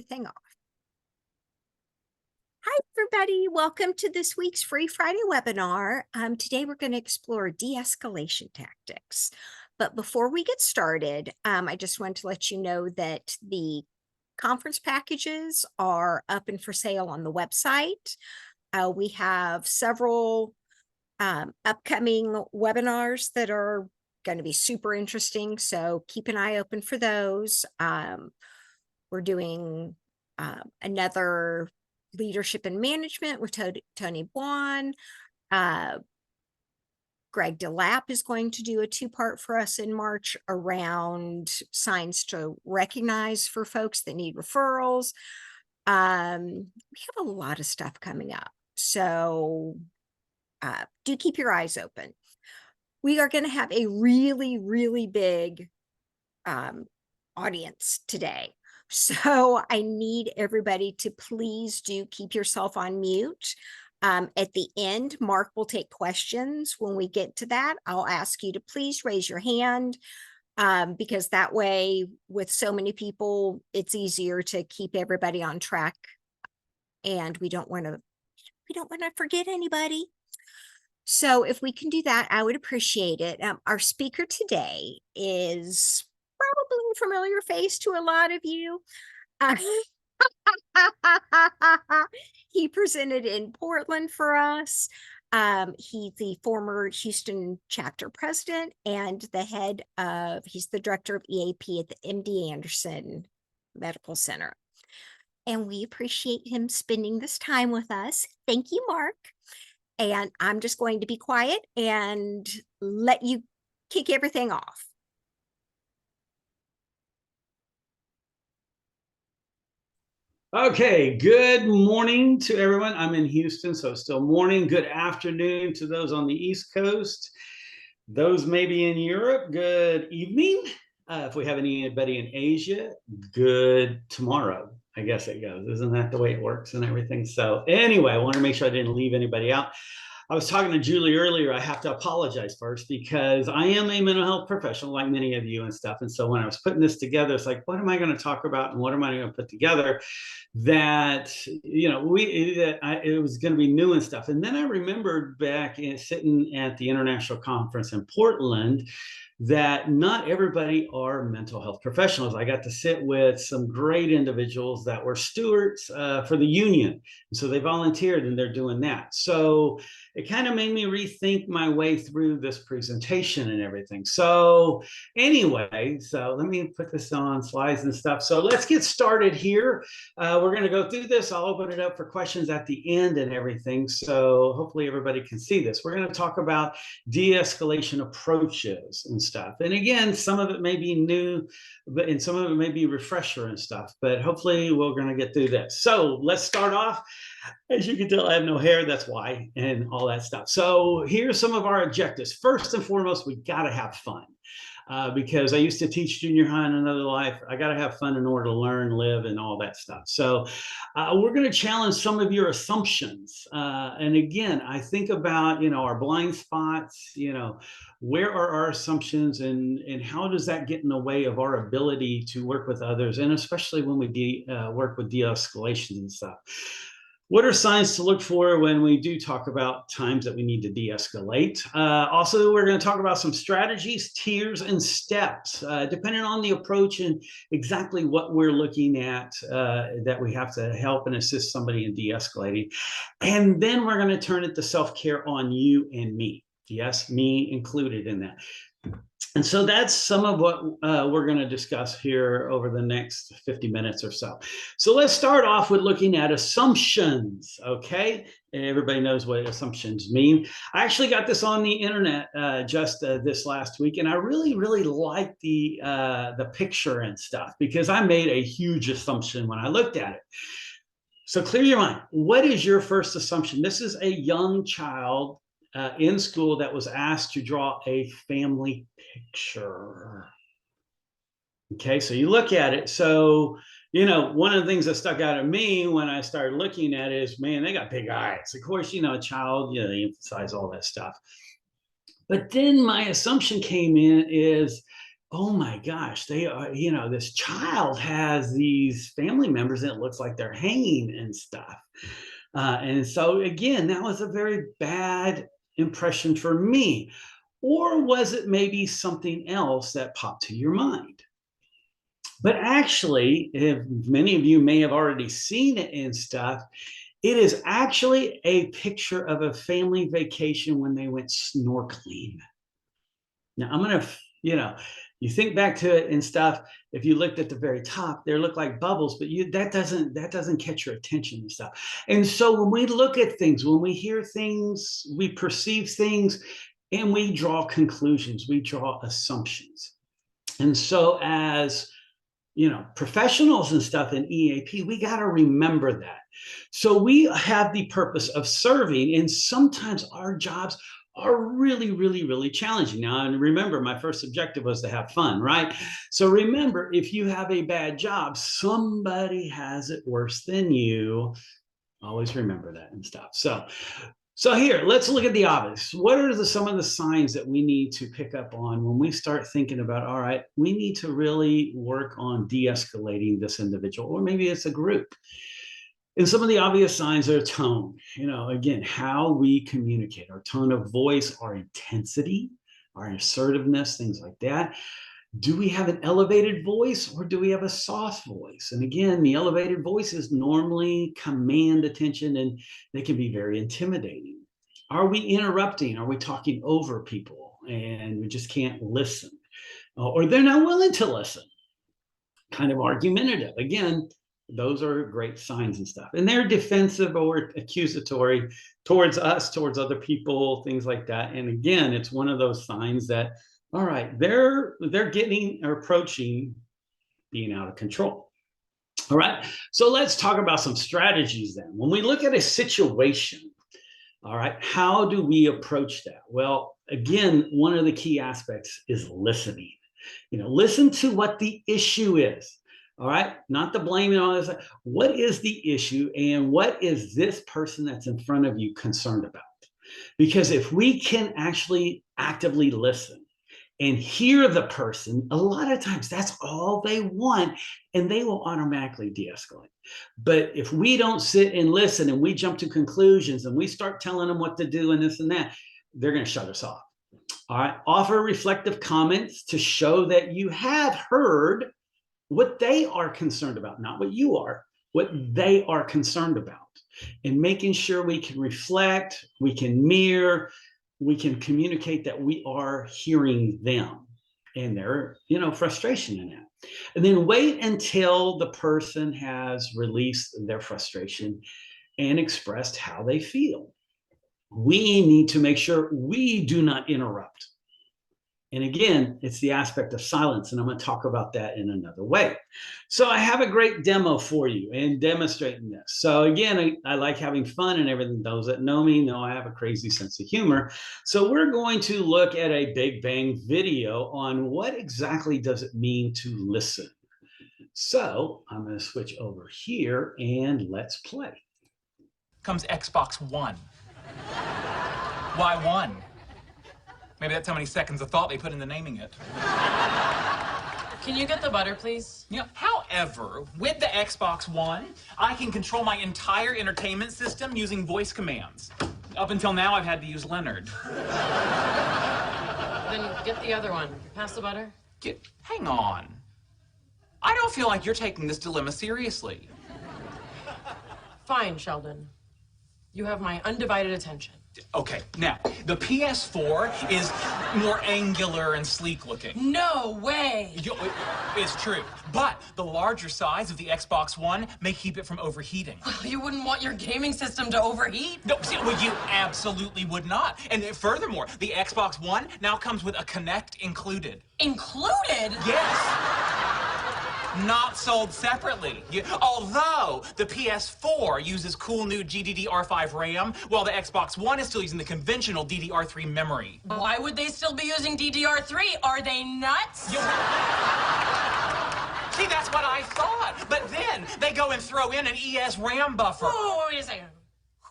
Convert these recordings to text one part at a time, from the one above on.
Everything off. Hi, everybody. Welcome to this week's Free Friday webinar. Today, we're going to explore de-escalation tactics. But before we get started, I just want to let you know that the conference packages are up and for sale on the website. We have several upcoming webinars that are going to be super interesting, so keep an eye open for those. We're doing another leadership and management with Tony Buon. Greg DeLapp is going to do a two-part for us in March around signs to recognize for folks that need referrals. We have a lot of stuff coming up, so do keep your eyes open. We are going to have a really, really big audience today. So I need everybody to please do keep yourself on mute. At the end, Mark will take questions. When we get to that, I'll ask you to please raise your hand, because that way, with so many people, it's easier to keep everybody on track, and we don't want to forget anybody. So if we can do that, I would appreciate it. Our speaker today is probably a familiar face to a lot of you. He presented in Portland for us. He's the former Houston chapter president and he's the director of EAP at the MD Anderson Medical Center. And we appreciate him spending this time with us. Thank you, Mark. And I'm just going to be quiet and let you kick everything off. Okay, good morning to everyone. I'm in Houston, so it's still morning. Good afternoon to those on the East Coast. Those maybe in Europe, good evening. If we have anybody in Asia, good tomorrow. I guess it goes. Isn't that the way it works and everything? So anyway, I want to make sure I didn't leave anybody out. I was talking to Julie earlier. I have to apologize first because I am a mental health professional like many of you and stuff. And so when I was putting this together, it's like, what am I going to talk about and what am I going to put together that, you know, it was going to be new and stuff. And then I remembered back sitting at the international conference in Portland that not everybody are mental health professionals. I got to sit with some great individuals that were stewards for the union. And so they volunteered and they're doing that. So it kind of made me rethink my way through this presentation and everything. So anyway, so let me put this on slides and stuff. So let's get started here. We're going to go through this. I'll open it up for questions at the end and everything. So hopefully everybody can see this. We're going to talk about de-escalation approaches and stuff. And again, some of it may be new, and some of it may be refresher and stuff, but hopefully we're going to get through this. So let's start off. As you can tell, I have no hair, that's why, and all that stuff. So here's some of our objectives. First and foremost, we got to have fun. Because I used to teach junior high in another life. I got to have fun in order to learn, live, and all that stuff. So we're going to challenge some of your assumptions. And again, I think about, you know, our blind spots, you know, where are our assumptions and how does that get in the way of our ability to work with others? And especially when we work with de-escalation and stuff. What are signs to look for when we do talk about times that we need to de-escalate? Also, we're going to talk about some strategies, tiers, and steps, depending on the approach and exactly what we're looking at that we have to help and assist somebody in de-escalating. And then we're going to turn it to self-care on you and me. Yes, me included in that. And so that's some of what we're going to discuss here over the next 50 minutes or so. So let's start off with looking at assumptions, okay? Everybody knows what assumptions mean. I actually got this on the internet just this last week, and I really, really liked the picture and stuff because I made a huge assumption when I looked at it. So clear your mind. What is your first assumption? This is a young child in school that was asked to draw a family picture. Okay, so you look at it. So, you know, one of the things that stuck out at me when I started looking at it is, man, they got big eyes. Of course, you know, a child, you know, they emphasize all that stuff. But then my assumption came in is, oh my gosh, they are, this child has these family members and it looks like they're hanging and stuff. And so, again, that was a very bad impression for me. Or was it maybe something else that popped to your mind? But actually, if many of you may have already seen it and stuff, it is actually a picture of a family vacation when they went snorkeling. Now, I'm going to, you think back to it and stuff. If you looked at the very top, they look like bubbles, but that doesn't catch your attention and stuff. And so when we look at things, when we hear things, we perceive things, and we draw conclusions, we draw assumptions. And so as professionals and stuff in EAP, we got to remember that. So we have the purpose of serving, and sometimes our jobs are really, really, really challenging. Now, and remember, my first objective was to have fun, right? So remember, if you have a bad job, somebody has it worse than you. Always remember that and stuff. So here, let's look at the obvious. What are some of the signs that we need to pick up on when we start thinking about, all right, we need to really work on de-escalating this individual, or maybe it's a group. And some of the obvious signs are tone, again, how we communicate, our tone of voice, our intensity, our assertiveness, things like that. Do we have an elevated voice or do we have a soft voice? And again, the elevated voices normally command attention and they can be very intimidating. Are we interrupting? Are we talking over people and we just can't listen? Or they're not willing to listen? Kind of argumentative. Again, those are great signs and stuff. And they're defensive or accusatory towards us, towards other people, things like that. And again, it's one of those signs that, all right, they're getting or approaching being out of control. All right, so let's talk about some strategies then. When we look at a situation, all right, how do we approach that? Well, again, one of the key aspects is listening. Listen to what the issue is. All right, not the blame and all this. What is the issue and what is this person that's in front of you concerned about? Because if we can actually actively listen and hear the person, a lot of times that's all they want and they will automatically de-escalate. But if we don't sit and listen and we jump to conclusions and we start telling them what to do and this and that, they're going to shut us off. All right, offer reflective comments to show that you have heard what they are concerned about, not what you are, what they are concerned about. And making sure we can reflect, we can mirror, we can communicate that we are hearing them and their, frustration in that. And then wait until the person has released their frustration and expressed how they feel. We need to make sure we do not interrupt. And again, it's the aspect of silence, and I'm going to talk about that in another way. So I have a great demo for you in demonstrating this. So again, I like having fun and everything. Those that know me know I have a crazy sense of humor. So we're going to look at a Big Bang video on what exactly does it mean to listen. So I'm going to switch over here and let's play. Comes Xbox One. Why one? Maybe that's how many seconds of thought they put into naming it. Can you get the butter, please? However, with the Xbox One, I can control my entire entertainment system using voice commands. Up until now, I've had to use Leonard. Then get the other one. Pass the butter. Hang on. I don't feel like you're taking this dilemma seriously. Fine, Sheldon. You have my undivided attention. Okay, now, the PS4 is more angular and sleek looking. No way! It's true. But the larger size of the Xbox One may keep it from overheating. You wouldn't want your gaming system to overheat? No, well, you absolutely would not. And furthermore, the Xbox One now comes with a Kinect included. Included? Yes! Not sold separately. Although the PS4 uses cool new GDDR5 RAM, while the Xbox One is still using the conventional DDR3 memory. Why would they still be using DDR3? Are they nuts? See, that's what I thought. But then they go and throw in an ES RAM buffer. Oh, wait a second.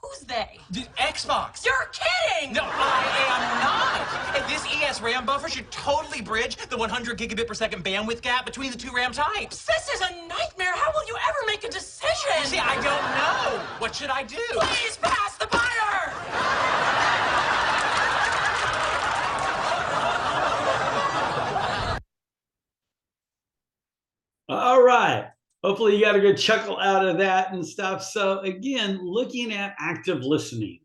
Who's they? The Xbox. You're kidding! No, I am not. And this ES RAM buffer should totally bridge the 100 gigabit per second bandwidth gap between the two RAM types. This is a nightmare. How will you ever make a decision? See, I don't know. What should I do? Please pass the butter! All right. Hopefully you got a good chuckle out of that and stuff. So again, looking at active listening,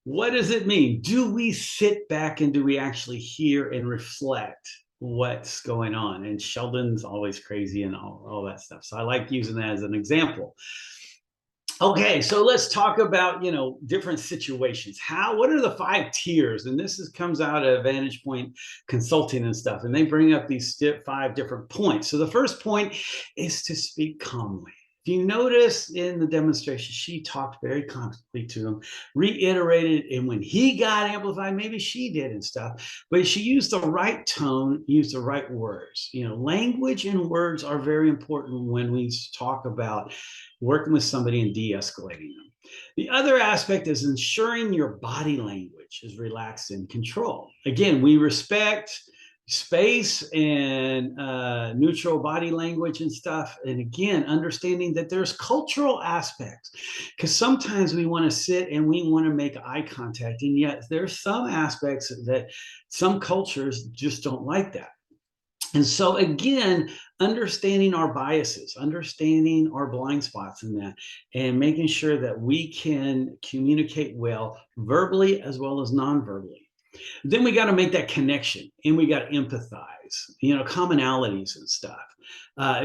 what does it mean? Do we sit back and do we actually hear and reflect what's going on? And Sheldon's always crazy and all that stuff. So I like using that as an example. Okay, so let's talk about, different situations. What are the 5 tiers? And comes out of Vantage Point Consulting and stuff. And they bring up these 5 different points. So the first point is to speak calmly. If you notice in the demonstration, she talked very calmly to him, reiterated, and when he got amplified, maybe she did and stuff, but she used the right tone, used the right words. Language and words are very important when we talk about working with somebody and de-escalating them. The other aspect is ensuring your body language is relaxed and controlled. Again, we respect space and neutral body language and stuff. And again, understanding that there's cultural aspects, because sometimes we want to sit and we want to make eye contact. And yet there's some aspects that some cultures just don't like that. And so again, understanding our biases, understanding our blind spots in that, and making sure that we can communicate well verbally as well as non-verbally. Then we got to make that connection and we got to empathize. Commonalities and stuff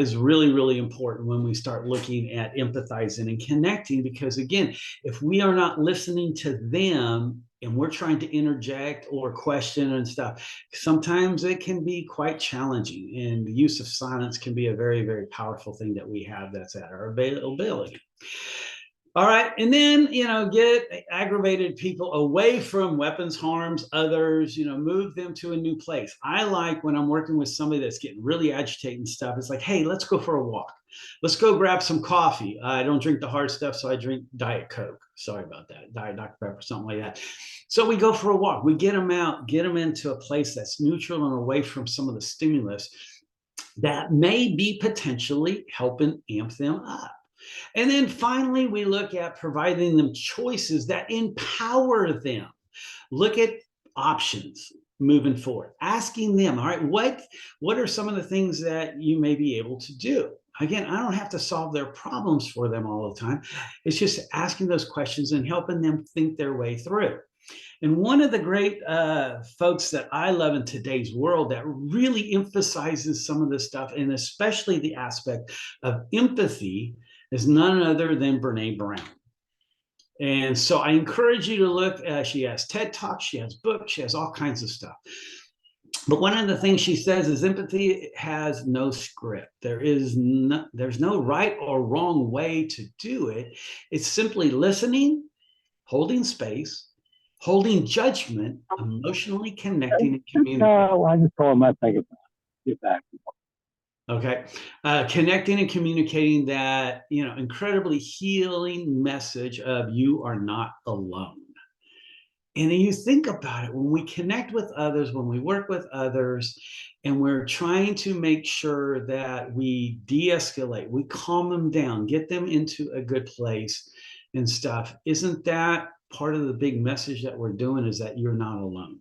is really, really important when we start looking at empathizing and connecting, because again, if we are not listening to them and we're trying to interject or question and stuff, sometimes it can be quite challenging, and the use of silence can be a very, very powerful thing that we have that's at our availability. All right, and then, get aggravated people away from weapons, harms, others, move them to a new place. I like when I'm working with somebody that's getting really agitated and stuff, it's like, hey, let's go for a walk. Let's go grab some coffee. I don't drink the hard stuff, so I drink Diet Coke. Sorry about that, Diet Dr. Pepper, something like that. So we go for a walk. We get them out, get them into a place that's neutral and away from some of the stimulus that may be potentially helping amp them up. And then finally, we look at providing them choices that empower them. Look at options moving forward, asking them, all right, what are some of the things that you may be able to do? Again, I don't have to solve their problems for them all the time. It's just asking those questions and helping them think their way through. And one of the great folks that I love in today's world that really emphasizes some of this stuff, and especially the aspect of empathy, is none other than Brene Brown. And so I encourage you to look. She has TED Talks, she has books, she has all kinds of stuff. But one of the things she says is empathy has no script. There's no right or wrong way to do it. It's simply listening, holding space, holding judgment, emotionally connecting and communicating. No, I just told him I'd take it back. Get back. Okay. Connecting and communicating that, incredibly healing message of you are not alone. And then you think about it, when we connect with others, when we work with others, and we're trying to make sure that we de-escalate, we calm them down, get them into a good place and stuff, isn't that part of the big message that we're doing, is that you're not alone?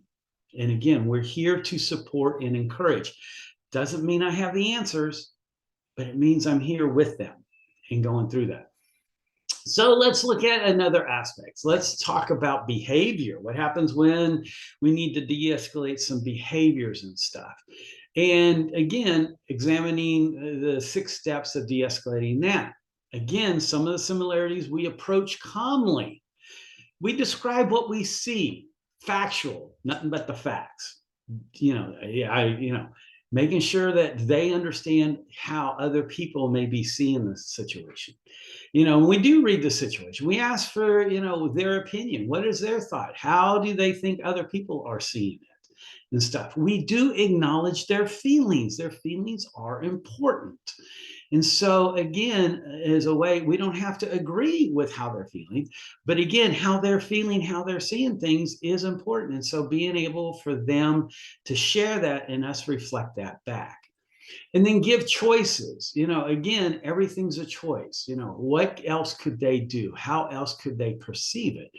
And again, we're here to support and encourage. Doesn't mean I have the answers, but it means I'm here with them and going through that. So let's look at another aspect. Let's talk about behavior. What happens when we need to de-escalate some behaviors and stuff? And again, examining the 6 steps of de-escalating that. Again, some of the similarities: we approach calmly. We describe what we see, factual, nothing but the facts. Making sure that they understand how other people may be seeing the situation. When we do read the situation, we ask for, their opinion. What is their thought? How do they think other people are seeing it and stuff? We do acknowledge their feelings. Their feelings are important. And so again, is a way we don't have to agree with how they're feeling, but again, how they're feeling, how they're seeing things is important. And so being able for them to share that and us reflect that back. And then give choices. Again, everything's a choice. What else could they do? How else could they perceive it?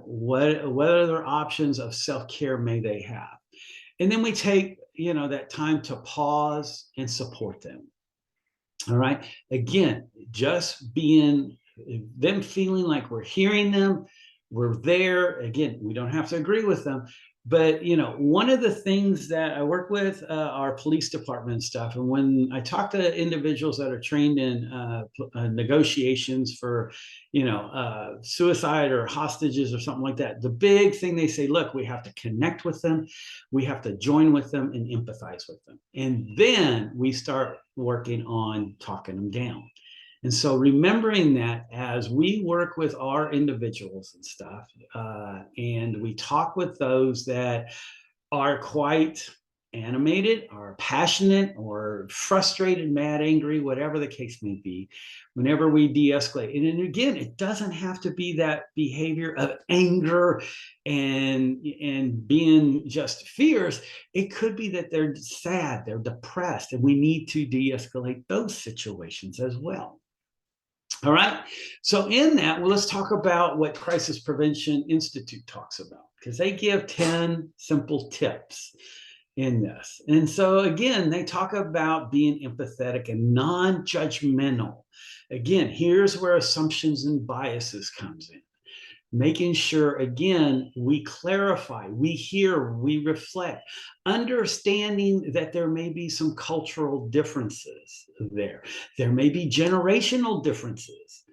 What other options of self-care may they have? And then we take, that time to pause and support them. All right. Again, just being them feeling like we're hearing them, we're there. Again, we don't have to agree with them. But, one of the things that I work with our police department stuff. And when I talk to individuals that are trained in negotiations for, suicide or hostages or something like that, the big thing they say, look, we have to connect with them. We have to join with them and empathize with them. And then we start working on talking them down. And so remembering that as we work with our individuals and stuff, and we talk with those that are quite animated or passionate or frustrated, mad, angry, whatever the case may be, whenever we de-escalate. And again, it doesn't have to be that behavior of anger and being just fierce. It could be that they're sad, they're depressed, and we need to de-escalate those situations as well. All right. So in that, well, let's talk about what Crisis Prevention Institute talks about, because they give 10 simple tips in this. And so again, they talk about being empathetic and non-judgmental. Again, here's where assumptions and biases comes in. Making sure, again, we clarify, we hear, we reflect, understanding that there may be some cultural differences there. There may be generational differences.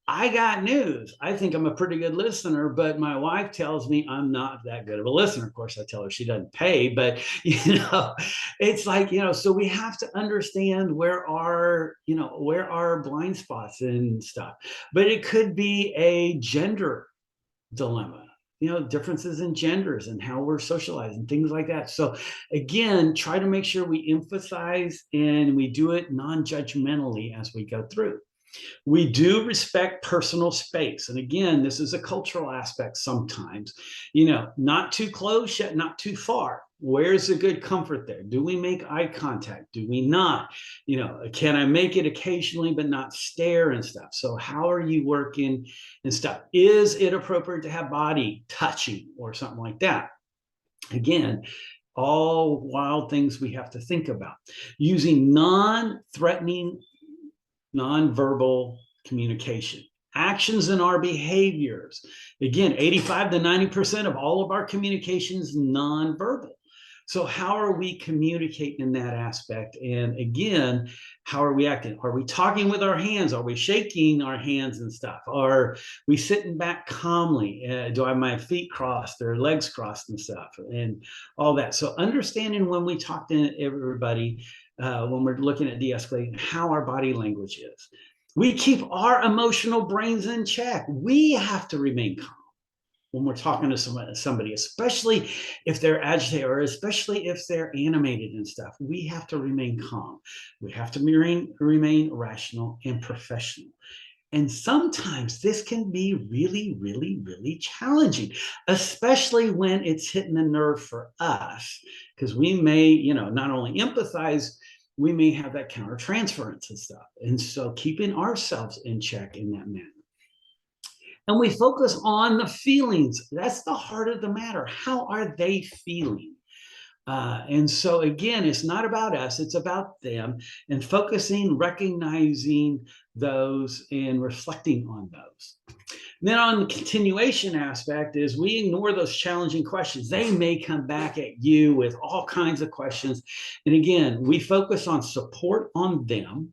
I got news. I think I'm a pretty good listener, but my wife tells me I'm not that good of a listener. Of course, I tell her she doesn't pay, but it's like, so we have to understand where our blind spots and stuff. But it could be a gender dilemma, differences in genders and how we're socialized and things like that. So again, try to make sure we emphasize and we do it non-judgmentally as we go through. We do respect personal space. And again, this is a cultural aspect sometimes, not too close yet not too far. Where's the good comfort there? Do we make eye contact? Do we not? Can I make it occasionally, but not stare and stuff? So how are you working and stuff? Is it appropriate to have body touching or something like that? Again, all wild things we have to think about. Using non-threatening nonverbal communication, actions in our behaviors. Again, 85 to 90% of all of our communication is nonverbal. So how are we communicating in that aspect? And again, how are we acting? Are we talking with our hands? Are we shaking our hands and stuff? Are we sitting back calmly? Do I have my feet crossed or legs crossed and stuff and all that? So understanding when we talk to everybody, when we're looking at de-escalating, how our body language is. We keep our emotional brains in check. We have to remain calm when we're talking to somebody, especially if they're agitated or especially if they're animated and stuff. We have to remain calm. We have to remain rational and professional. And sometimes this can be really, really, really challenging, especially when it's hitting a nerve for us, because we may, not only empathize, we may have that countertransference and stuff. And so keeping ourselves in check in that manner. And we focus on the feelings. That's the heart of the matter. How are they feeling? And so again, it's not about us, it's about them, and focusing, recognizing those and reflecting on those. And then on the continuation aspect is we ignore those challenging questions. They may come back at you with all kinds of questions. And again, we focus on support on them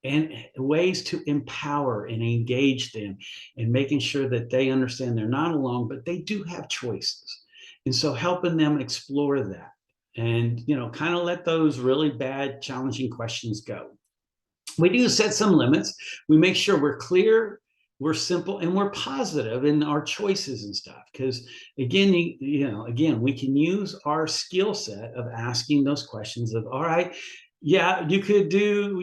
and ways to empower and engage them and making sure that they understand they're not alone, but they do have choices. And so helping them explore that and, kind of let those really bad, challenging questions go. We do set some limits. We make sure we're clear, we're simple, and we're positive in our choices and stuff. Because again, we can use our skill set of asking those questions of, all right, yeah, you could do,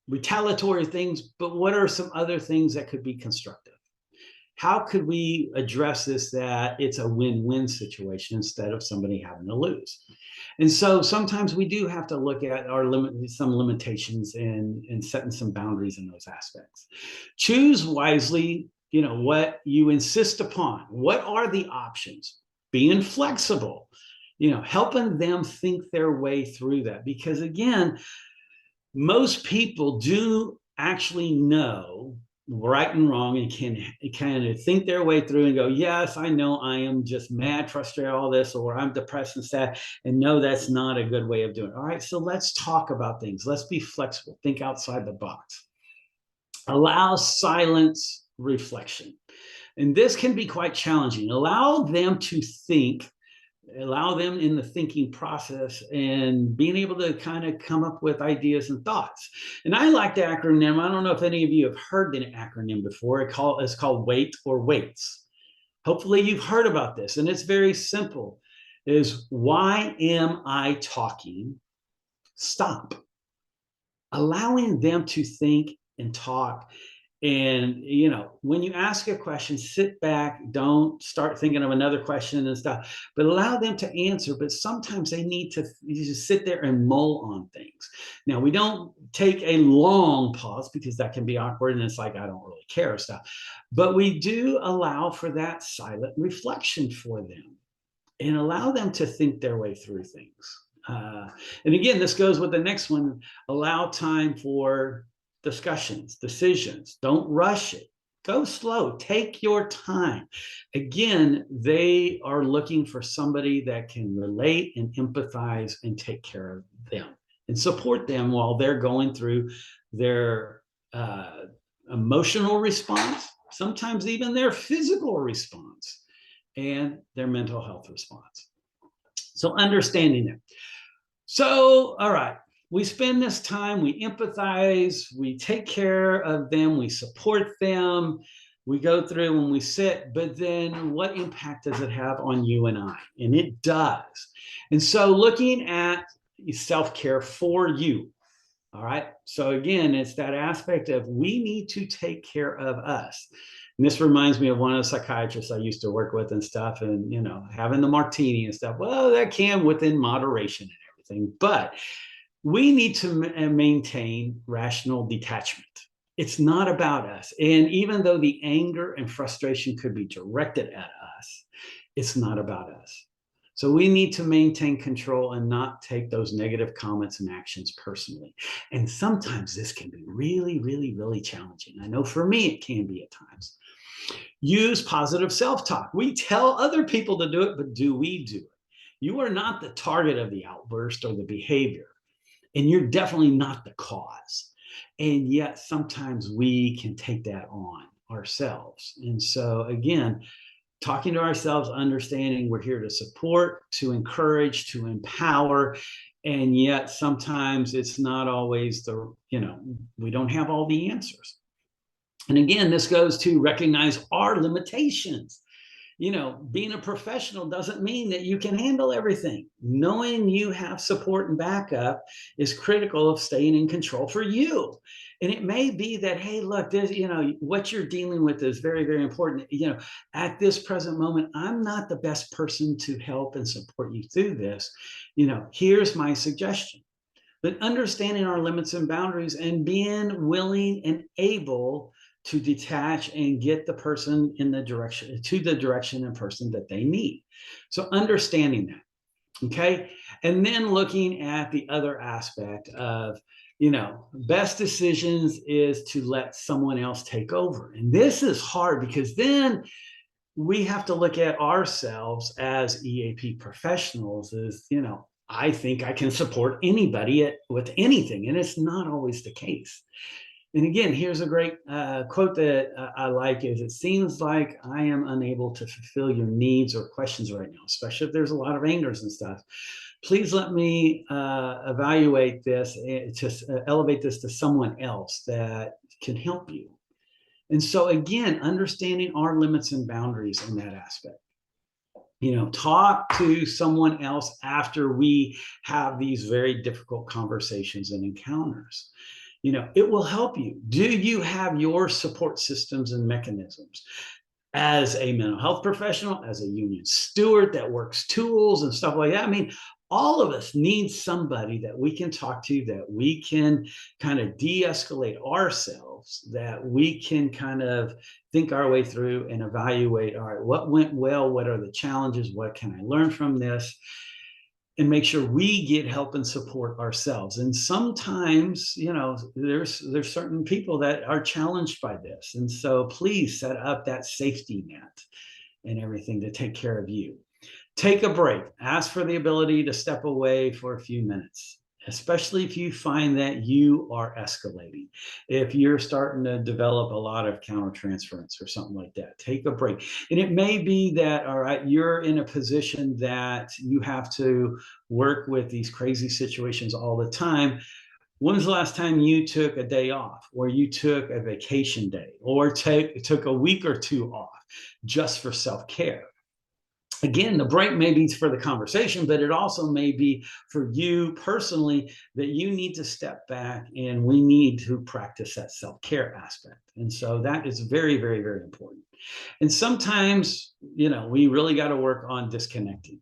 retaliatory things, but what are some other things that could be constructive? How could we address this that it's a win-win situation instead of somebody having to lose? And so sometimes we do have to look at our some limitations and setting some boundaries in those aspects. Choose wisely, what you insist upon. What are the options? Being flexible, helping them think their way through that. Because again, most people do actually know right and wrong and can kind of think their way through and go, yes, I know I am just mad, frustrated, all this, or I'm depressed and sad, and no, that's not a good way of doing it. All right, so let's talk about things. Let's be flexible, think outside the box. Allow silence reflection. And this can be quite challenging. Allow them to think, allow them in the thinking process and being able to kind of come up with ideas and thoughts. And I like the acronym. I don't know if any of you have heard the acronym before. It's called WAIT or WAITS. Hopefully you've heard about this. And it's very simple. Is why am I talking? Stop. Allowing them to think and talk. And, when you ask a question, sit back, don't start thinking of another question and stuff, but allow them to answer. But sometimes they need to just sit there and mull on things. Now, we don't take a long pause because that can be awkward and it's like, I don't really care stuff. But we do allow for that silent reflection for them and allow them to think their way through things. And again, this goes with the next one. Allow time for discussions, decisions. Don't rush it. Go slow. Take your time. Again, they are looking for somebody that can relate and empathize and take care of them and support them while they're going through their emotional response, sometimes even their physical response and their mental health response. So understanding it. So, all right, we spend this time, we empathize, we take care of them, we support them, we go through and we sit, but then what impact does it have on you and I? And it does. And so looking at self-care for you, all right? So again, it's that aspect of we need to take care of us. And this reminds me of one of the psychiatrists I used to work with and stuff, and, having the martini and stuff. Well, that can within moderation and everything, but we need to maintain rational detachment. It's not about us. And even though the anger and frustration could be directed at us, it's not about us. So we need to maintain control and not take those negative comments and actions personally. And sometimes this can be really, really, really challenging. I know for me, it can be at times. Use positive self-talk. We tell other people to do it, but do we do it? You are not the target of the outburst or the behavior, and you're definitely not the cause. And yet sometimes we can take that on ourselves. And so again, talking to ourselves, understanding we're here to support, to encourage, to empower, and yet sometimes it's not always we don't have all the answers. And again, this goes to recognize our limitations. Being a professional doesn't mean that you can handle everything. Knowing you have support and backup is critical of staying in control for you. And it may be that, hey, look, this, what you're dealing with is very, very important. At this present moment, I'm not the best person to help and support you through this. Here's my suggestion. But understanding our limits and boundaries and being willing and able to detach and get the person to the direction and person that they need. So understanding that, okay? And then looking at the other aspect of, best decisions is to let someone else take over. And this is hard because then we have to look at ourselves as EAP professionals as, I think I can support anybody with anything, and it's not always the case. And again, here's a great quote that I like is, it seems like I am unable to fulfill your needs or questions right now, especially if there's a lot of angers and stuff. Please let me evaluate this, to elevate this to someone else that can help you. And so again, understanding our limits and boundaries in that aspect. Talk to someone else after we have these very difficult conversations and encounters. It will help you. Do you have your support systems and mechanisms? As a mental health professional, as a union steward that works tools and stuff like that. I mean, all of us need somebody that we can talk to, that we can kind of de-escalate ourselves, that we can kind of think our way through and evaluate, all right, what went well? What are the challenges? What can I learn from this? And make sure we get help and support ourselves. And sometimes, there's certain people that are challenged by this. And so please set up that safety net and everything to take care of you. Take a break. Ask for the ability to step away for a few minutes, especially if you find that you are escalating. If you're starting to develop a lot of countertransference or something like that, take a break. And it may be that, all right, you're in a position that you have to work with these crazy situations all the time. When was the last time you took a day off, or you took a vacation day, or took a week or two off just for self-care? Again, the break may be for the conversation, but it also may be for you personally, that you need to step back and we need to practice that self-care aspect. And so that is very, very, very important. And sometimes, we really got to work on disconnecting,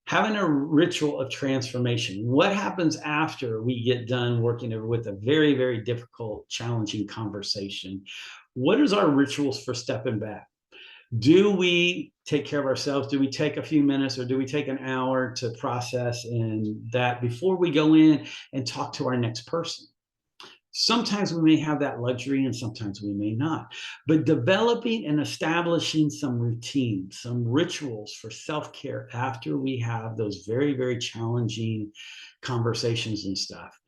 having a ritual of transformation. What happens after we get done working with a very, very difficult, challenging conversation? What is our rituals for stepping back? Do we take care of ourselves? Do we take a few minutes, or do we take an hour to process in that before we go in and talk to our next person? Sometimes we may have that luxury and sometimes we may not. But developing and establishing some routines, some rituals for self-care after we have those very, very challenging conversations and stuff.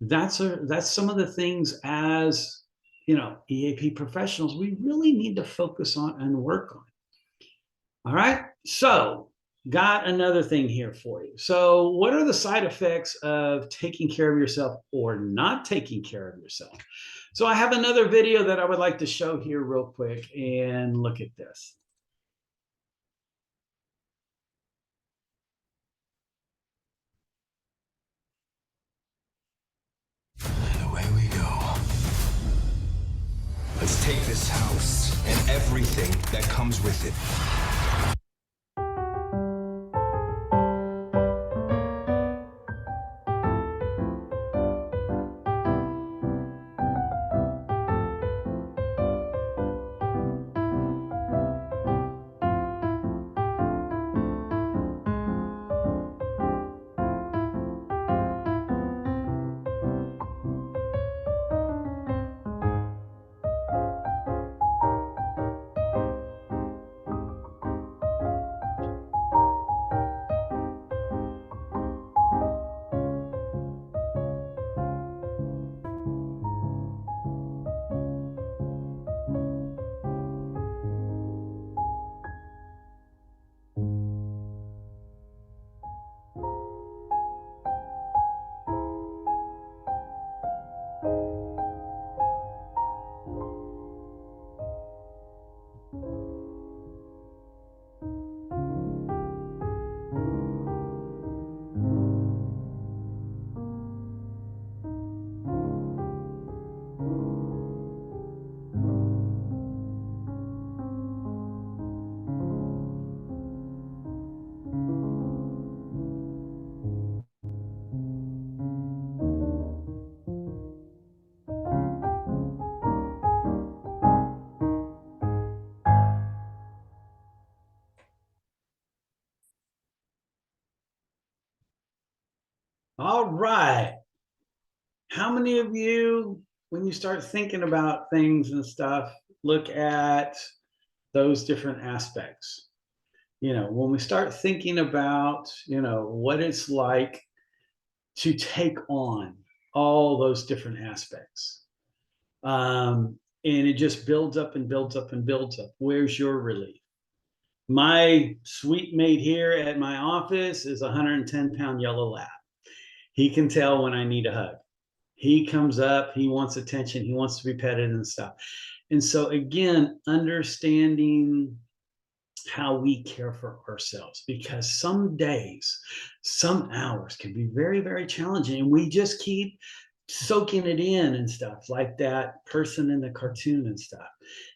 That's some of the things, as EAP professionals, we really need to focus on and work on. All right. So, got another thing here for you. So, what are the side effects of taking care of yourself or not taking care of yourself? So, I have another video that I would like to show here real quick, and look at this. And away we go. Let's take this house and everything that comes with it. All right. How many of you, when you start thinking about things and stuff, look at those different aspects? When we start thinking about, what it's like to take on all those different aspects. And it just builds up and builds up and builds up. Where's your relief? My sweet mate here at my office is a 110-pound yellow lab. He can tell when I need a hug. He comes up, he wants attention, he wants to be petted and stuff. And so again, understanding how we care for ourselves, because some days, some hours can be very, very challenging, and we just keep soaking it in and stuff, like that person in the cartoon and stuff.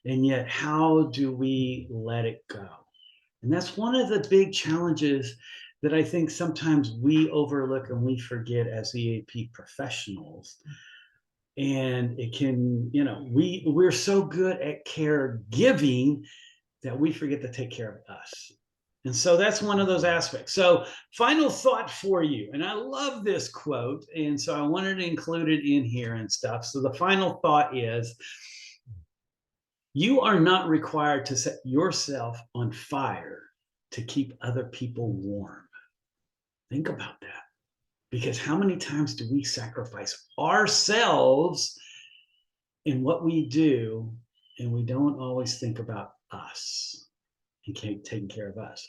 And yet, how do we let it go? And that's one of the big challenges that I think sometimes we overlook and we forget as EAP professionals. And it can, we're so good at caregiving that we forget to take care of us. And so that's one of those aspects. So, final thought for you. And I love this quote. And so I wanted to include it in here and stuff. So, the final thought is, you are not required to set yourself on fire to keep other people warm. Think about that. Because how many times do we sacrifice ourselves in what we do, and we don't always think about us and taking care of us?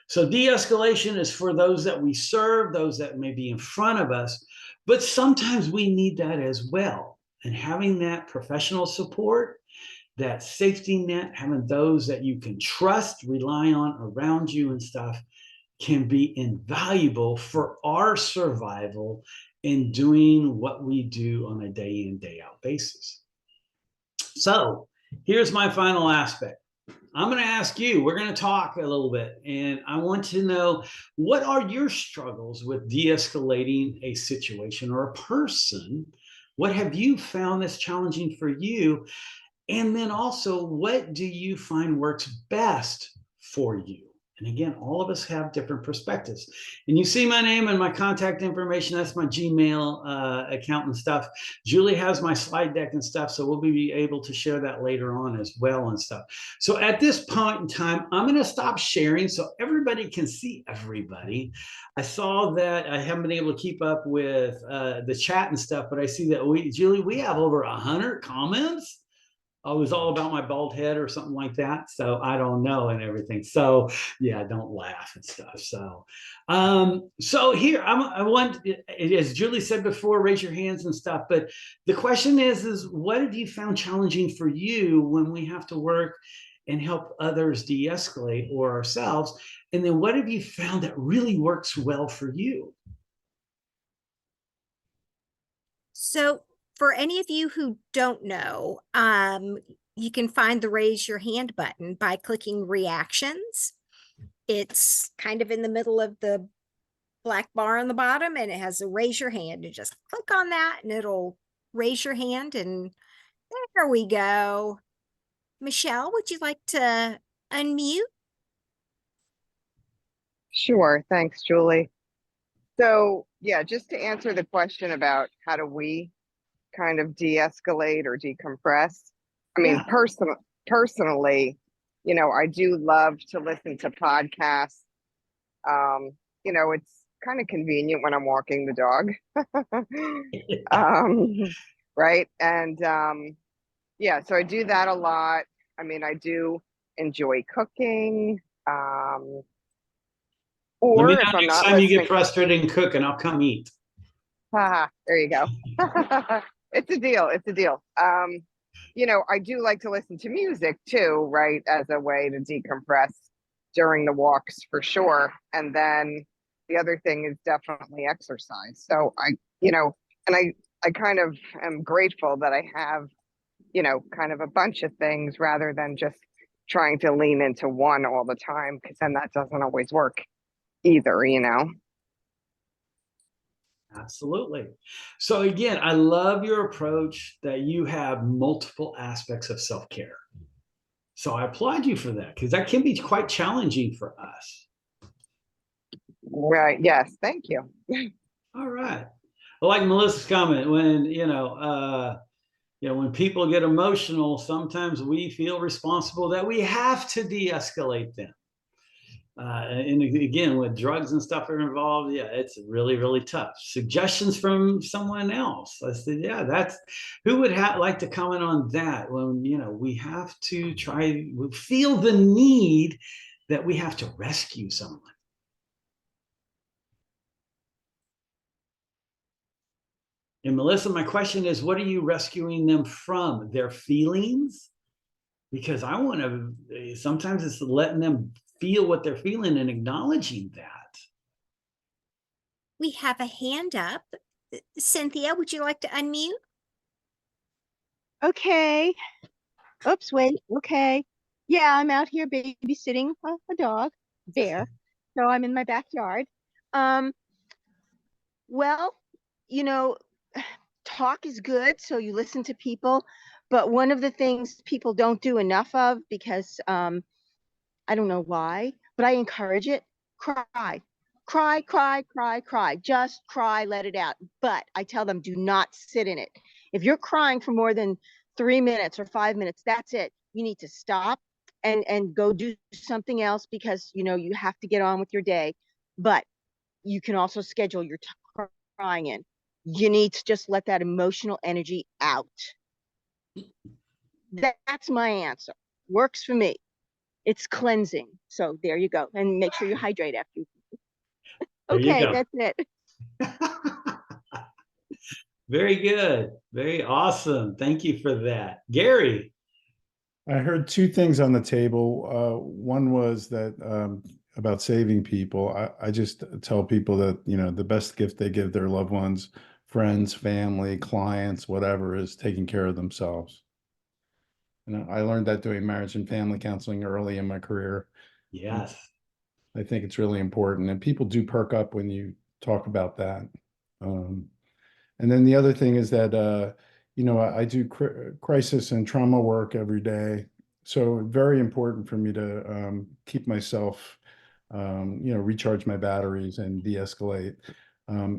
So de-escalation is for those that we serve, those that may be in front of us, but sometimes we need that as well. And having that professional support, that safety net, having those that you can trust, rely on around you and stuff, can be invaluable for our survival in doing what we do on a day in, day out basis. So here's my final aspect. I'm going to ask you, we're going to talk a little bit, and I want to know, what are your struggles with de-escalating a situation or a person? What have you found that's challenging for you? And then also, what do you find works best for you? And again, all of us have different perspectives. And you see my name and my contact information. That's my Gmail account and stuff. Julie has my slide deck and stuff, so we'll be able to share that later on as well and stuff. So at this point in time, I'm going to stop sharing so everybody can see everybody. I saw that I haven't been able to keep up with the chat and stuff, but I see that Julie, we have over 100 comments. Oh, it was all about my bald head or something like that. So I don't know and everything. So yeah, don't laugh and stuff. So here I want, as Julie said before, raise your hands and stuff. But the question is what have you found challenging for you when we have to work and help others de-escalate or ourselves? And then what have you found that really works well for you? So for any of you who don't know, you can find the raise your hand button by clicking reactions. It's kind of in the middle of the black bar on the bottom, and it has a raise your hand. You just click on that and it'll raise your hand, and there we go. Michelle, would you like to unmute? Sure. Thanks, Julie. So, yeah, just to answer the question about how do we kind of de-escalate or decompress. I mean, Yeah. personally, I do love to listen to podcasts. It's kind of convenient when I'm walking the dog. Right. And yeah, so I do that a lot. I mean, I do enjoy cooking. Let me Or if know I'm next not time you listening, get frustrated and cook, and I'll come eat. haha, there you go. It's a deal. It's a deal. I do like to listen to music too, right? As a way to decompress during the walks for sure. And then the other thing is definitely exercise. So and I kind of am grateful that I have, kind of a bunch of things rather than just trying to lean into one all the time, because then that doesn't always work either. Absolutely. So again, I love your approach that you have multiple aspects of self-care. So I applaud you for that, because that can be quite challenging for us. Right. Yes. Thank you. All right. Well, like Melissa's comment, when people get emotional, sometimes we feel responsible that we have to de-escalate them. And again, with drugs and stuff are involved, yeah, it's really, really tough. Suggestions from someone else. I said, yeah, that's who would like to comment on that when, we have to we feel the need that we have to rescue someone. And Melissa, my question is, what are you rescuing them from? Their feelings? Because I want to, sometimes it's letting them feel what they're feeling and acknowledging that. We have a hand up. Cynthia, would you like to unmute? Okay. Oops, wait. Okay. Yeah, I'm out here babysitting a dog, bear. So I'm in my backyard. Um, well, you know, talk is good, so you listen to people. But one of the things people don't do enough of, because I don't know why, but I encourage it. Cry, cry, cry, cry, cry. Just cry, let it out. But I tell them, do not sit in it. If you're crying for more than 3 minutes or 5 minutes, that's it. You need to stop and go do something else, because you have to get on with your day. But you can also schedule your crying in. You need to just let that emotional energy out. That's my answer. Works for me. It's cleansing. So there you go. And make sure you hydrate after you. There you Okay, go. that's it. Very good. Very awesome. Thank you for that. Gary. I heard two things on the table. One was that about saving people. I just tell people that, the best gift they give their loved ones, friends, family, clients, whatever, is taking care of themselves. And I learned that doing marriage and family counseling early in my career. Yes. I think it's really important, and people do perk up when you talk about that. And then the other thing is that, I do crisis and trauma work every day. So very important for me to keep myself, recharge my batteries and de-escalate.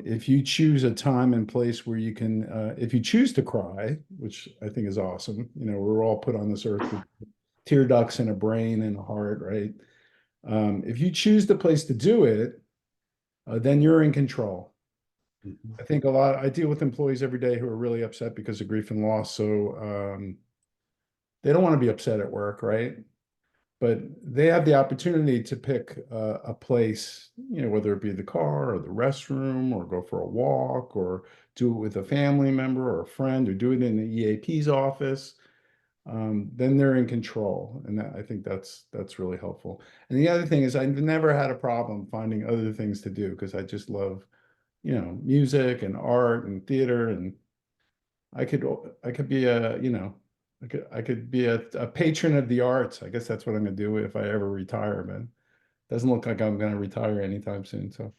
If you choose a time and place where you can, if you choose to cry, which I think is awesome, we're all put on this earth with tear ducts and a brain and a heart, right? If you choose the place to do it, then you're in control. I think I deal with employees every day who are really upset because of grief and loss. So they don't want to be upset at work, right? But they have the opportunity to pick a place, whether it be the car or the restroom, or go for a walk, or do it with a family member or a friend, or do it in the EAP's office. Then they're in control, and I think that's really helpful. And the other thing is, I've never had a problem finding other things to do, because I just love, music and art and theater, and I could be I could be a patron of the arts. I guess that's what I'm gonna do if I ever retire, but doesn't look like I'm gonna retire anytime soon. So,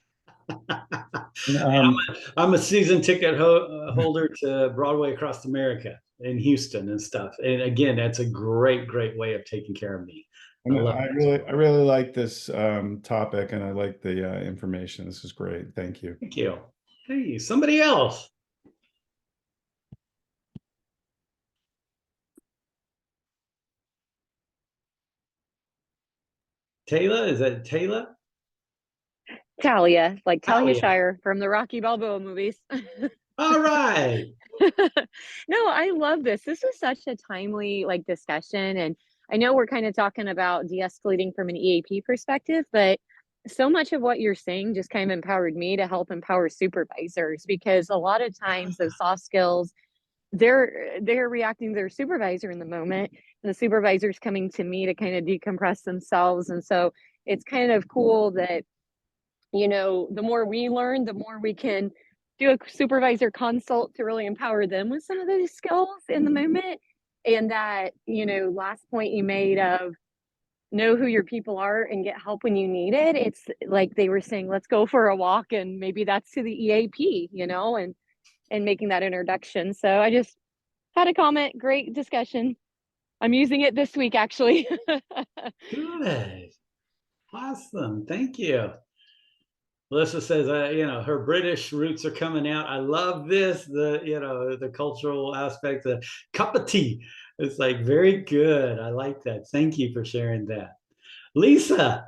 I'm a season ticket holder to Broadway Across America in Houston and stuff. And again, that's a great, great way of taking care of me. I love it. I really like this topic, and I like the information. This is great. Thank you. Thank you. Hey, somebody else. Taylor, is that Taylor? Talia, like Talia Talia. Shire from the Rocky Balboa movies. All right. No, I love this. This is such a timely discussion, and I know we're kind of talking about de-escalating from an EAP perspective, but so much of what you're saying just kind of empowered me to help empower supervisors, because a lot of times those soft skills, they're reacting to their supervisor in the moment, and the supervisor's coming to me to kind of decompress themselves. And so it's kind of cool that the more we learn, the more we can do a supervisor consult to really empower them with some of those skills in the moment. And that, last point you made of know who your people are and get help when you need it. It's like they were saying, let's go for a walk, and maybe that's to the EAP, and making that introduction. So I just had a comment. Great discussion. I'm using it this week, actually. Good. Awesome. Thank you. Melissa says, her British roots are coming out. I love this, the cultural aspect, the cup of tea. It's like very good. I like that. Thank you for sharing that. Lisa,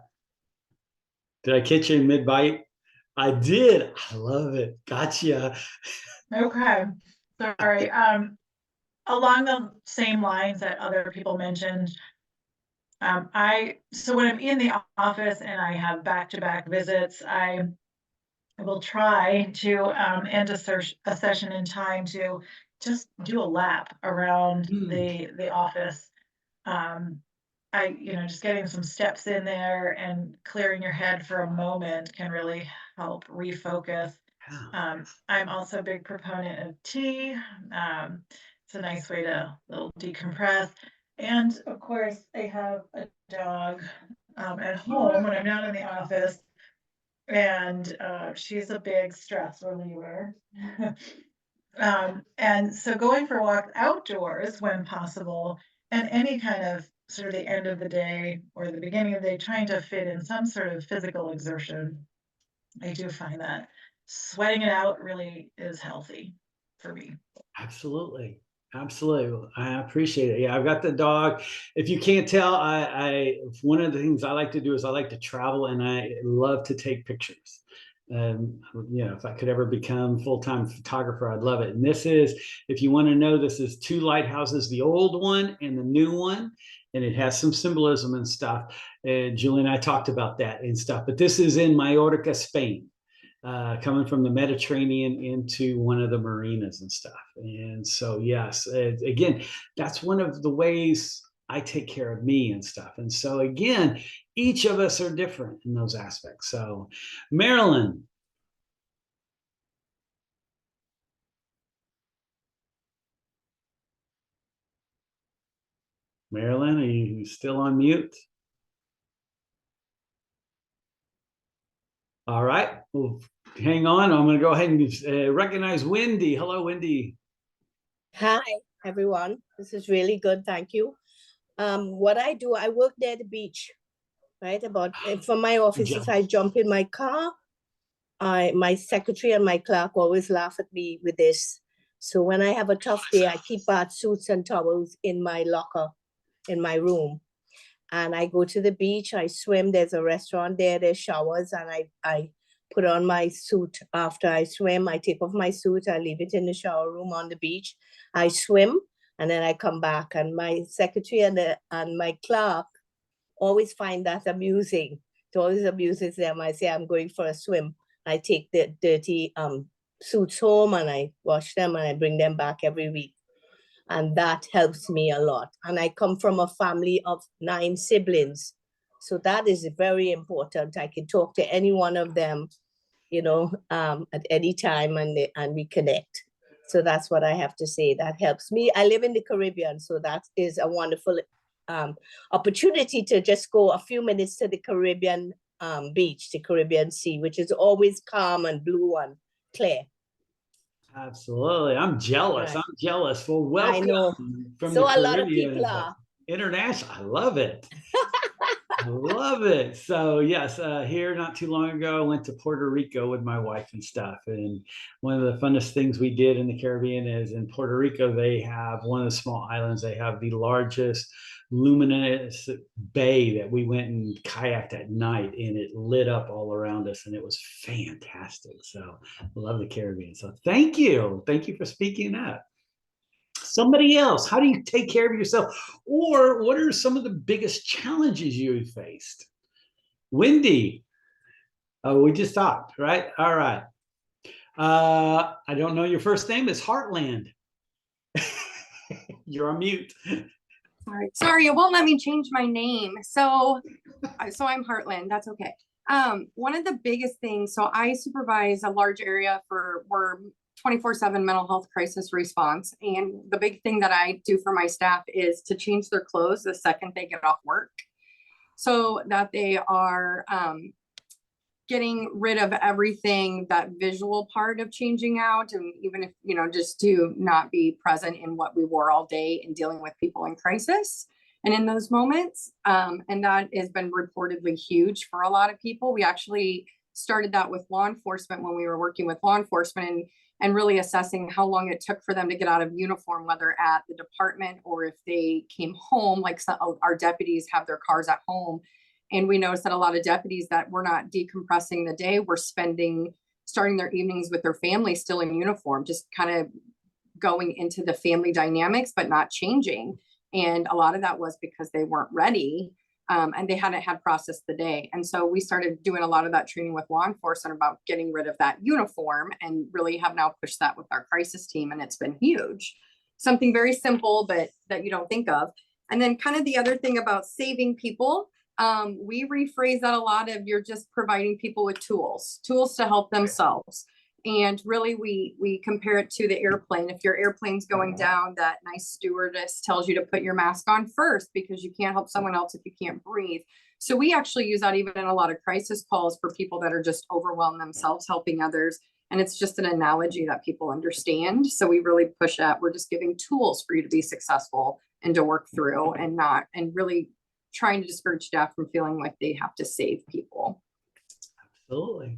did I catch you in mid-bite? I did. I love it. Gotcha. Okay. Sorry. Along the same lines that other people mentioned, so when I'm in the office and I have back-to-back visits, I will try to end a session in time to just do a lap around the office. Just getting some steps in there and clearing your head for a moment can really help refocus. I'm also a big proponent of tea. It's a nice way to little decompress. And of course, I have a dog at home when I'm not in the office, and she's a big stress reliever. And so going for walks outdoors when possible, and any kind of sort of the end of the day or the beginning of the day, trying to fit in some sort of physical exertion. I do find that sweating it out really is healthy for me. Absolutely. Absolutely. I appreciate it. Yeah, I've got the dog. If you can't tell, one of the things I like to do is I like to travel and I love to take pictures. If I could ever become full-time photographer, I'd love it. And this is, if you want to know, this is two lighthouses, the old one and the new one. And it has some symbolism and stuff. And Julie and I talked about that and stuff. But this is in Mallorca, Spain. Coming from the Mediterranean into one of the marinas and stuff. And so, yes, again, that's one of the ways I take care of me and stuff. And so, again, each of us are different in those aspects. So, Marilyn. Marilyn, are you still on mute? All right. Well, hang on. I'm going to go ahead and recognize Wendy. Hello, Wendy. Hi, everyone. This is really good. Thank you. What I do, I work near the beach, right? From my office, if I jump in my car, my secretary and my clerk always laugh at me with this. So when I have a tough day, I keep bath suits and towels in my locker in my room. And I go to the beach, I swim. There's a restaurant there, there's showers, and I put on my suit after I swim. I take off my suit, I leave it in the shower room on the beach. I swim, and then I come back. And my secretary and my clerk always find that amusing. It always amuses them. I say, I'm going for a swim. I take the dirty suits home and I wash them and I bring them back every week. And that helps me a lot. And I come from a family of 9 siblings. So that is very important. I can talk to any one of them, at any time and we connect. So that's what I have to say. That helps me. I live in the Caribbean, so that is a wonderful opportunity to just go a few minutes to the Caribbean beach, the Caribbean Sea, which is always calm and blue and clear. Absolutely. I'm jealous. Right. I'm jealous. Well, welcome I know. from So the a lot of Caribbean. people are. International. I love it. I love it. So yes, here not too long ago, I went to Puerto Rico with my wife and stuff. And one of the funnest things we did in the Caribbean is in Puerto Rico, they have one of the small islands. They have the largest luminous bay that we went and kayaked at night, and it lit up all around us, and it was fantastic. So I love the Caribbean. So thank you. Thank you for speaking up. Somebody else, how do you take care of yourself? Or what are some of the biggest challenges you faced? Wendy. Oh, we just talked, right? All right. I don't know your first name. It's Heartland. You're on mute. Sorry, it won't let me change my name. So I'm Heartland. That's okay. One of the biggest things, so I supervise a large area we're 24/7 mental health crisis response. And the big thing that I do for my staff is to change their clothes the second they get off work, so that they are getting rid of everything, that visual part of changing out. And even if, just to not be present in what we wore all day and dealing with people in crisis and in those moments. And that has been reportedly huge for a lot of people. We actually started that with law enforcement when we were working with law enforcement and really assessing how long it took for them to get out of uniform, whether at the department or if they came home. Like our deputies have their cars at home. And we noticed that a lot of deputies that were not decompressing the day were starting their evenings with their family still in uniform, just kind of going into the family dynamics, but not changing. And a lot of that was because they weren't ready. And they hadn't had processed the day. And so we started doing a lot of that training with law enforcement about getting rid of that uniform, and really have now pushed that with our crisis team. And it's been huge. Something very simple, but that you don't think of. And then kind of the other thing about saving people, we rephrase that a lot of, you're just providing people with tools to help themselves. And really, we compare it to the airplane. If your airplane's going down, that nice stewardess tells you to put your mask on first because you can't help someone else if you can't breathe. So we actually use that even in a lot of crisis calls for people that are just overwhelmed themselves helping others. And it's just an analogy that people understand. So we really push that. We're just giving tools for you to be successful and to work through, and really trying to discourage staff from feeling like they have to save people. Absolutely.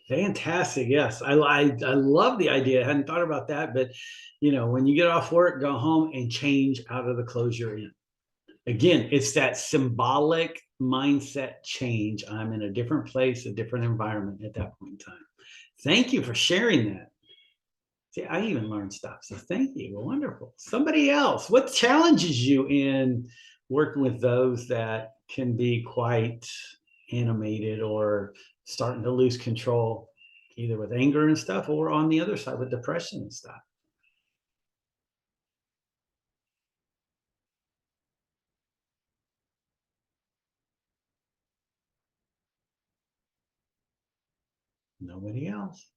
Fantastic. Yes. I love the idea. I hadn't thought about that, but when you get off work, go home and change out of the clothes you're in. Again, it's that symbolic mindset change. I'm in a different place, a different environment at that point in time. Thank you for sharing that. See, I even learned stuff. So thank you. Wonderful. Somebody else, what challenges you in working with those that can be quite animated or starting to lose control, either with anger and stuff, or on the other side with depression and stuff? Nobody else.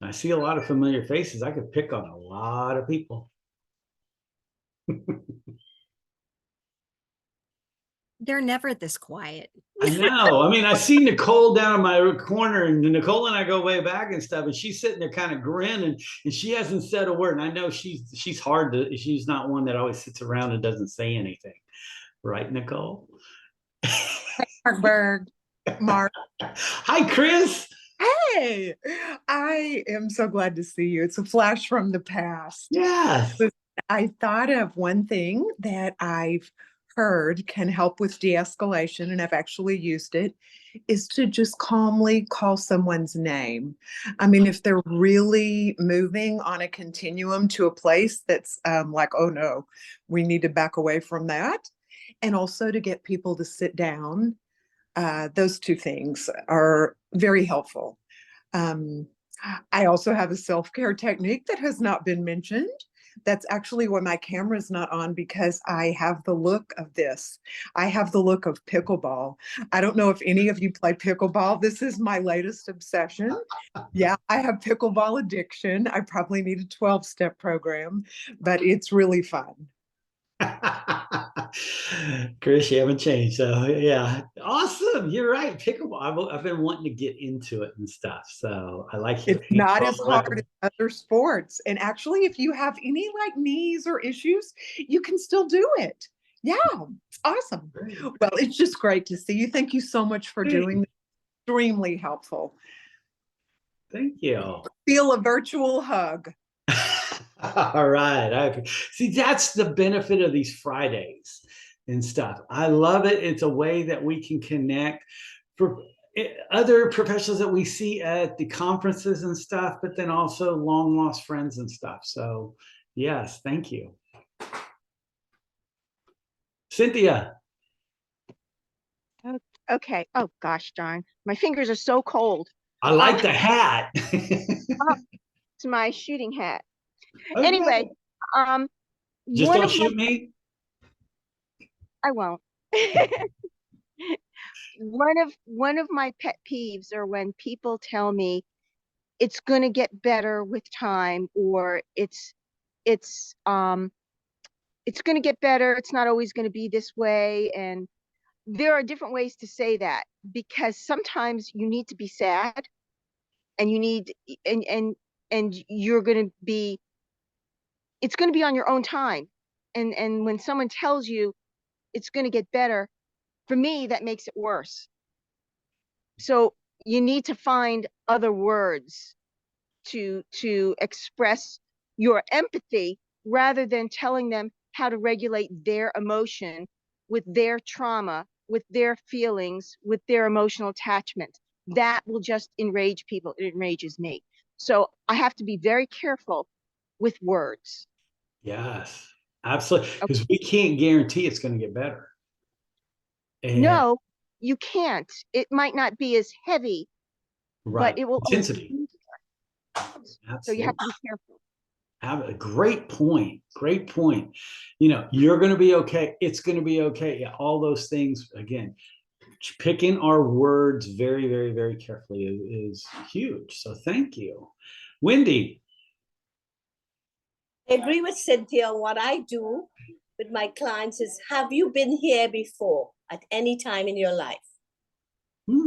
I see a lot of familiar faces. I could pick on a lot of people. They're never this quiet. I know. I mean, I see Nicole down in my corner, and Nicole and I go way back and stuff, and she's sitting there kind of grinning, and she hasn't said a word. And I know she's hard to. She's not one that always sits around and doesn't say anything, right, Nicole? Mark. Hi, Chris. Hey, I am so glad to see you. It's a flash from the past. Yes. I thought of one thing that I've heard can help with de-escalation, and I've actually used it, is to just calmly call someone's name. I mean, if they're really moving on a continuum to a place that's like, oh no, we need to back away from that. And also to get people to sit down. Those two things are very helpful. I also have a self-care technique that has not been mentioned. That's actually when my camera's not on, because I have the look of this. I have the look of pickleball. I don't know if any of you play pickleball. This is my latest obsession. Yeah, I have pickleball addiction. I probably need a 12-step program, but it's really fun. Chris, you haven't changed. So yeah, awesome. You're right. Pickleball. I've been wanting to get into it and stuff. So I like it. It's not as hard as other sports. And actually, if you have any like knees or issues, you can still do it. Yeah, it's awesome. Well, it's just great to see you. Thank you so much for doing this. Extremely helpful. Thank you. Feel a virtual hug. All right. See, that's the benefit of these Fridays and stuff. I love it. It's a way that we can connect for other professionals that we see at the conferences and stuff, but then also long lost friends and stuff. So yes, thank you. Cynthia. Okay. Oh gosh darn. My fingers are so cold. I like the hat. It's my shooting hat. Okay. Anyway, just don't shoot me. I won't. One of my pet peeves are when people tell me it's going to get better with time, or it's going to get better. It's not always going to be this way. And there are different ways to say that, because sometimes you need to be sad, and you need and you're going to be, it's going to be on your own time. And when someone tells you it's going to get better, for me, that makes it worse. So you need to find other words to express your empathy, rather than telling them how to regulate their emotion with their trauma, with their feelings, with their emotional attachment. That will just enrage people. It enrages me. So I have to be very careful with words. Yes, absolutely. Because we can't guarantee it's going to get better. And no, you can't. It might not be as heavy, right. But it will intensity. So you have to be careful. Have a great point. Great point. You're going to be okay. It's going to be okay. Yeah, all those things. Again, picking our words very, very, very carefully is huge. So thank you. Wendy. I agree with Cynthia. What I do with my clients is, have you been here before at any time in your life?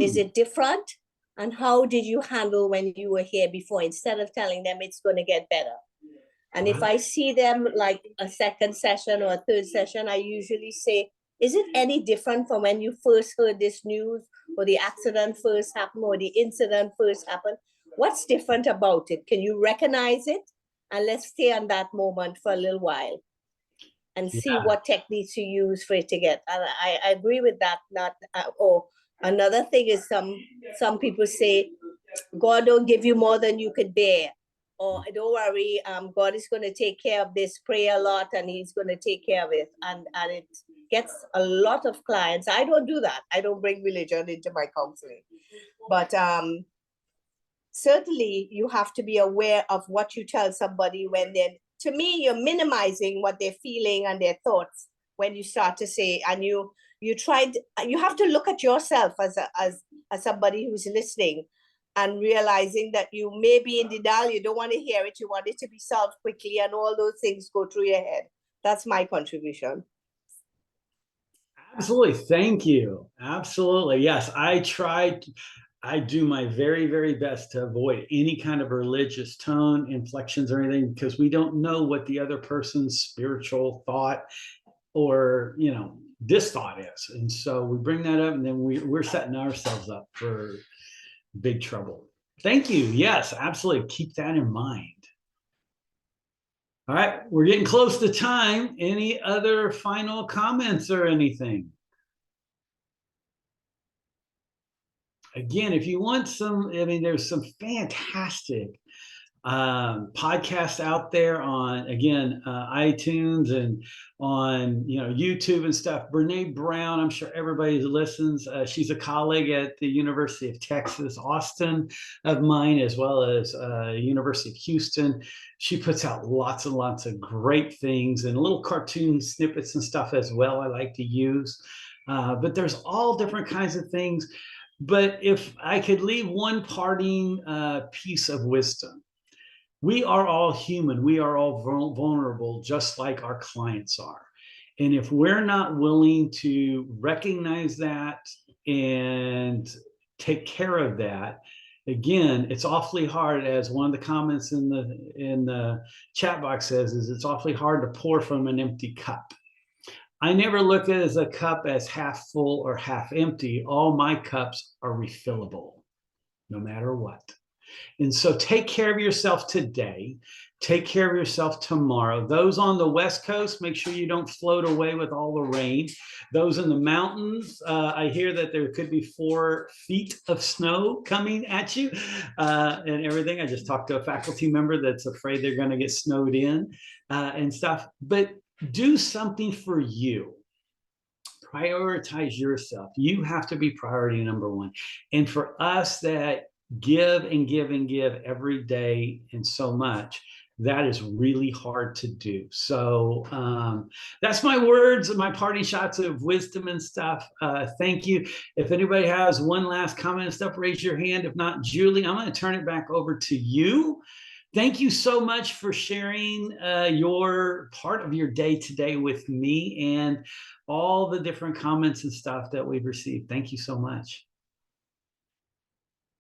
Is it different? And how did you handle when you were here before, instead of telling them it's going to get better? And if I see them like a second session or a third session, I usually say, is it any different from when you first heard this news, or the accident first happened, or the incident first happened? What's different about it? Can you recognize it? And let's stay on that moment for a little while and see what techniques you use for it to get. And I agree with that. Not or another thing is, some people say, God don't give you more than you could bear. Or don't worry, God is going to take care of this. Pray a lot, and He's going to take care of it. And it gets a lot of clients. I don't do that. I don't bring religion into my counseling. But certainly, you have to be aware of what you tell somebody when they're. To me, you're minimizing what they're feeling and their thoughts when you start to say, and you have to look at yourself as somebody who's listening, and realizing that you may be in denial, you don't want to hear it, you want it to be solved quickly, and all those things go through your head. That's my contribution. Absolutely. Thank you. Absolutely. Yes, I do my very, very best to avoid any kind of religious tone, inflections, or anything, because we don't know what the other person's spiritual thought or, this thought is. And so we bring that up, and then we're setting ourselves up for big trouble. Thank you. Yes, absolutely. Keep that in mind. All right, we're getting close to time. Any other final comments or anything? Again, if you want there's some fantastic podcasts out there on, again, iTunes and on, YouTube and stuff. Brene Brown, I'm sure everybody listens. She's a colleague at the University of Texas, Austin, of mine, as well as University of Houston. She puts out lots and lots of great things and little cartoon snippets and stuff as well I like to use. But there's all different kinds of things. But if I could leave one parting piece of wisdom, we are all human. We are all vulnerable, just like our clients are. And if we're not willing to recognize that and take care of that, again, it's awfully hard, as one of the comments in the chat box says, is it's awfully hard to pour from an empty cup. I never look at it as a cup as half full or half empty. All my cups are refillable, no matter what. And so take care of yourself today. Take care of yourself tomorrow. Those on the West Coast, make sure you don't float away with all the rain. Those in the mountains, I hear that there could be 4 feet of snow coming at you and everything. I just talked to a faculty member that's afraid they're going to get snowed in and stuff. But do something for you. Prioritize yourself. You have to be priority number one. And for us that give and give and give every day and so much, that is really hard to do. So that's my words, my parting shots of wisdom and stuff. Thank you. If anybody has one last comment and stuff, raise your hand. If not, Julie, I'm going to turn it back over to you. Thank you so much for sharing your part of your day today with me and all the different comments and stuff that we've received. Thank you so much.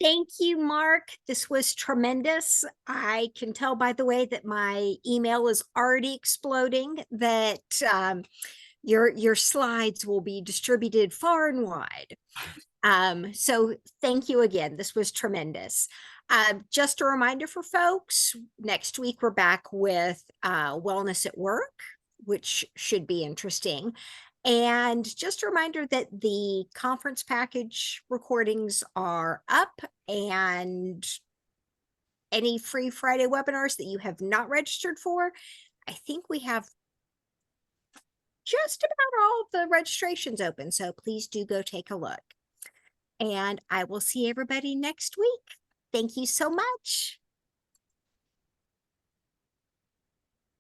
Thank you, Mark. This was tremendous. I can tell by the way that my email is already exploding that your slides will be distributed far and wide. So thank you again. This was tremendous. Just a reminder for folks, next week we're back with Wellness at Work, which should be interesting. And just a reminder that the conference package recordings are up, and any free Friday webinars that you have not registered for, I think we have just about all of the registrations open. So please do go take a look. And I will see everybody next week. Thank you so much.